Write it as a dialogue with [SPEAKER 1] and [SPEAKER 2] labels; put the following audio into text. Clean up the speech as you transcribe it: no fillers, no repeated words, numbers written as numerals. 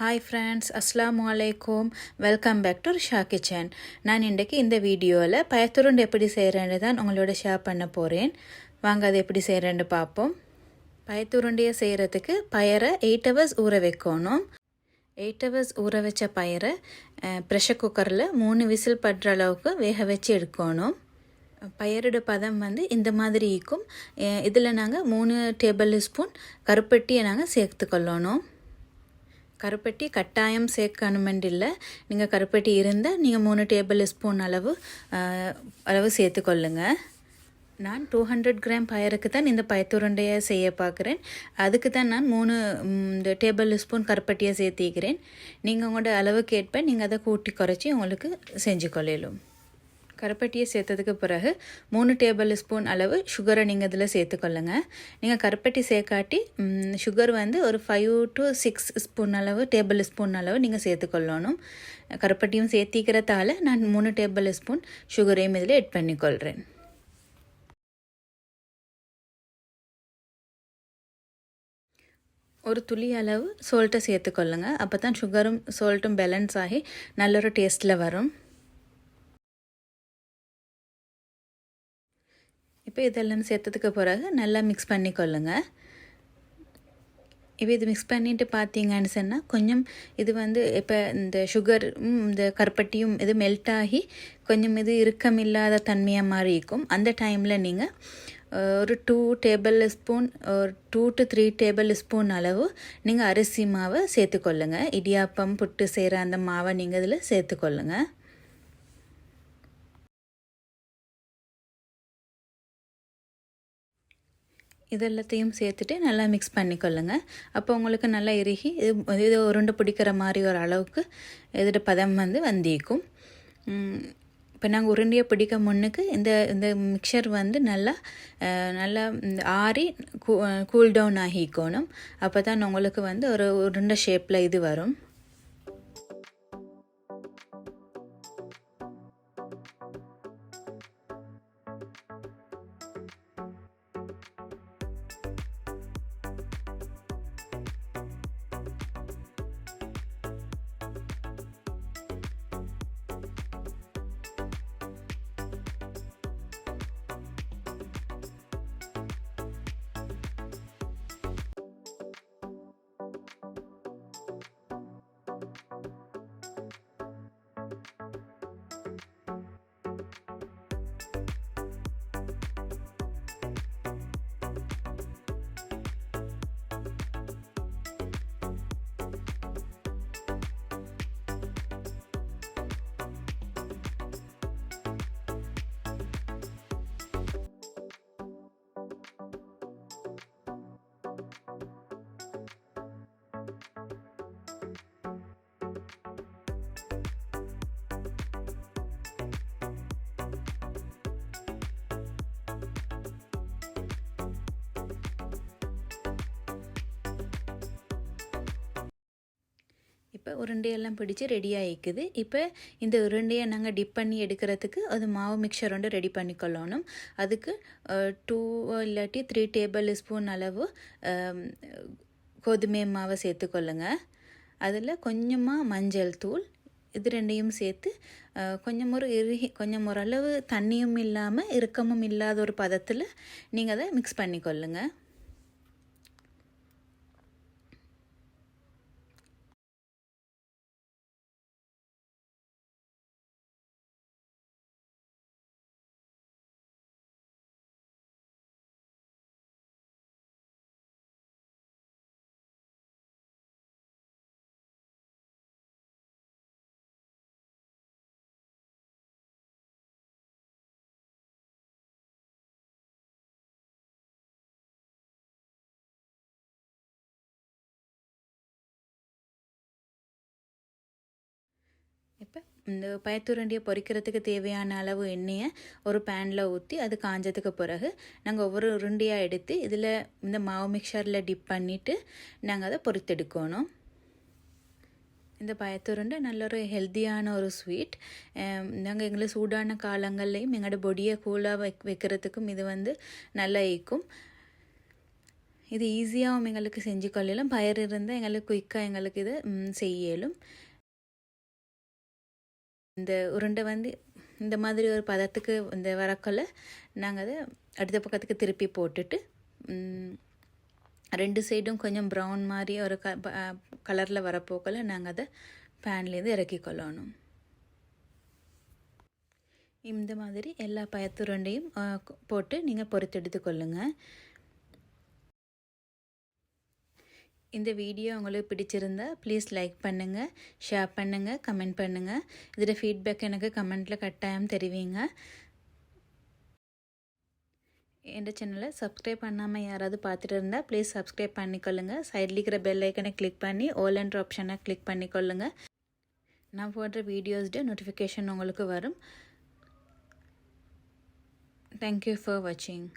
[SPEAKER 1] Hi friends, அஸ்ஸலாமு அலைக்கும். Welcome back to Sha kitchen. நான் இன்றைக்கு இந்த வீடியோவில் பயத்துருண்டு எப்படி செய்கிறேன்னு தான் உங்களோட ஷேர் பண்ண போகிறேன். வாங்க அது எப்படி செய்கிறேன்னு பார்ப்போம். பயத்துருண்டியை செய்கிறதுக்கு பயரை 8 hours ஊற வைக்கணும். 8 hours ஊற வச்ச பயரை ப்ரெஷர் குக்கரில் 3 விசில் படுற அளவுக்கு வேக வச்சு எடுக்கணும். பயரோட பதம் இந்த மாதிரி இருக்கும். இதில் நாங்கள் 3 டேபிள் ஸ்பூன் கருப்பட்டியை நாங்கள் சேர்த்துக்கொள்ளணும். கருப்பட்டி கட்டாயம் சேர்க்கணுமெண்டில்லை. நீங்கள் கருப்பட்டி இருந்தால் நீங்கள் 3 டேபிள் ஸ்பூன் அளவு சேர்த்துக்கொள்ளுங்க. நான் 200 கிராம் பயருக்கு தான் இந்த பயத்துருண்டையை செய்ய பார்க்குறேன். அதுக்கு தான் நான் 3 டேபிள் ஸ்பூன் கருப்பட்டியை சேர்த்திக்கிறேன். நீங்கள் உங்களோட அளவுக்கு ஏற்ப நீங்கள் அதை கூட்டி குறைச்சி உங்களுக்கு செஞ்சு கொள்ளலும். கருப்பட்டியை சேர்த்ததுக்கு பிறகு 3 டேபிள் ஸ்பூன் அளவு சுகரை நீங்கள் இதில் சேர்த்துக்கொள்ளுங்க. நீங்கள் கருப்பட்டி சேர்க்காட்டி சுகர் ஒரு 5 to 6 ஸ்பூன் அளவு டேபிள் ஸ்பூன் அளவு நீங்கள் சேர்த்துக்கொள்ளணும். கருப்பட்டியும் சேர்த்திக்கிறதால நான் 3 டேபிள் ஸ்பூன் சுகரையும் இதில் ஆட் பண்ணிக்கொள்கிறேன். ஒரு துளி அளவு சால்ட்டை சேர்த்துக்கொள்ளுங்க. அப்போ தான் சுகரும் சால்ட்டும் பேலன்ஸ் ஆகி நல்ல ஒரு டேஸ்ட்டில் வரும். இப்போ இதெல்லாம் சேர்த்ததுக்கு பிறகு நல்லா மிக்ஸ் பண்ணிக்கொள்ளுங்க. இப்போ இது மிக்ஸ் பண்ணிட்டு பார்த்தீங்கன்னு சொன்னால் கொஞ்சம் இது இப்போ இந்த சுகரும் இந்த கருப்பட்டியும் இது மெல்ட் ஆகி கொஞ்சம் இது இறுக்கமில்லாத தன்மையாக மாதிரி இருக்கும். அந்த டைமில் நீங்கள் ஒரு 2 டேபிள் ஸ்பூன் ஒரு 2 to 3 டேபிள் ஸ்பூன் அளவு நீங்கள் அரிசி மாவை சேர்த்துக்கொள்ளுங்க. இடியாப்பம் புட்டு செய்கிற அந்த மாவை நீங்கள் இதில் சேர்த்துக்கொள்ளுங்க. இதெல்லாத்தையும் சேர்த்துட்டு நல்லா மிக்ஸ் பண்ணிக்கொள்ளுங்க. அப்போ உங்களுக்கு நல்லா இறுகி இது உருண்டை பிடிக்கிற மாதிரி ஒரு அளவுக்கு இதோட பதம் வந்திக்கும். இப்போ நாங்கள் உருண்டையை பிடிக்க முன்னுக்கு இந்த மிக்சர் நல்லா ஆறி கூல் டவுன் ஆகிக்கணும். அப்போ தான் உங்களுக்கு ஒரு உருண்டை ஷேப்பில் இது வரும். இப்போ உருண்டையெல்லாம் பிடிச்சி ரெடி ஆகிக்குது. இப்போ இந்த உருண்டையை நாங்கள் டிப் பண்ணி எடுக்கிறதுக்கு அது மாவு மிக்சர் ரெடி பண்ணிக்கொள்ளணும். அதுக்கு 2 இல்லாட்டி 3 டேபிள் ஸ்பூன் அளவு கோதுமை மாவை சேர்த்துக்கொள்ளுங்க. அதில் கொஞ்சமாக மஞ்சள் தூள் இது ரெண்டையும் சேர்த்து கொஞ்சம் ஓரளவு தண்ணியும் இல்லாமல் இறுக்கமும் இல்லாத ஒரு பதத்தில் நீங்கள் அதை மிக்ஸ் பண்ணிக்கொள்ளுங்க. இப்போ இந்த பயத்துருண்டியை பொரிக்கிறதுக்கு தேவையான அளவு எண்ணெயை ஒரு பேனில் ஊற்றி அது காஞ்சதுக்கு பிறகு நாங்கள் ஒவ்வொரு உருண்டையாக எடுத்து இதில் இந்த மாவு மிக்சரில் டிப் பண்ணிவிட்டு நாங்கள் அதை பொரித்தெடுக்கணும். இந்த பயத்துருண்டை நல்ல ஒரு ஹெல்த்தியான ஒரு ஸ்வீட். நாங்கள் எங்களுக்கு சூடான காலங்கள்லையும் எங்களோட பொடியை கூலாக வைக்கிறதுக்கும் இது நல்லா ஈக்கும். இது ஈஸியாகவும் எங்களுக்கு செஞ்சு கொள்ளலாம். பயறு இருந்தால் எங்களுக்கு குயிக்காக எங்களுக்கு இதை செய்யலும். இந்த உருண்டை வந்து இந்த மாதிரி ஒரு பதத்துக்கு இந்த வரக்கொள்ள நாங்கள் அதை அடுத்த பக்கத்துக்கு திருப்பி போட்டுட்டு 2 சைடும் கொஞ்சம் ப்ரௌன் மாதிரி ஒரு கலரில் வரப்போக்கல நாங்கள் அதை பேன்லேருந்து இறக்கி கொள்ளணும். இந்த மாதிரி எல்லா பயத்துருண்டையும் போட்டு நீங்கள் பொறுத்தெடுத்து கொள்ளுங்கள். இந்த வீடியோ உங்களுக்கு பிடிச்சிருந்தா ப்ளீஸ் லைக் பண்ணுங்கள், ஷேர் பண்ணுங்கள், கமெண்ட் பண்ணுங்கள். இதில் ஃபீட்பேக் எனக்கு கமெண்ட்டில் கட்டாயம் தெரிவிங்க. என் சேனலை சப்ஸ்கிரைப் பண்ணாமல் யாராவது பார்த்துட்டு இருந்தால் ப்ளீஸ் சப்ஸ்கிரைப் பண்ணிக்கொள்ளுங்க. சைடில் இருக்கிற பெல் ஐக்கனை கிளிக் பண்ணி ஆல் என்ற ஆப்ஷனை கிளிக் பண்ணிக்கொள்ளுங்க. நான் போடுற வீடியோஸ்ட நோட்டிஃபிகேஷன் உங்களுக்கு வரும். தேங்க்யூ ஃபார் வாட்சிங்.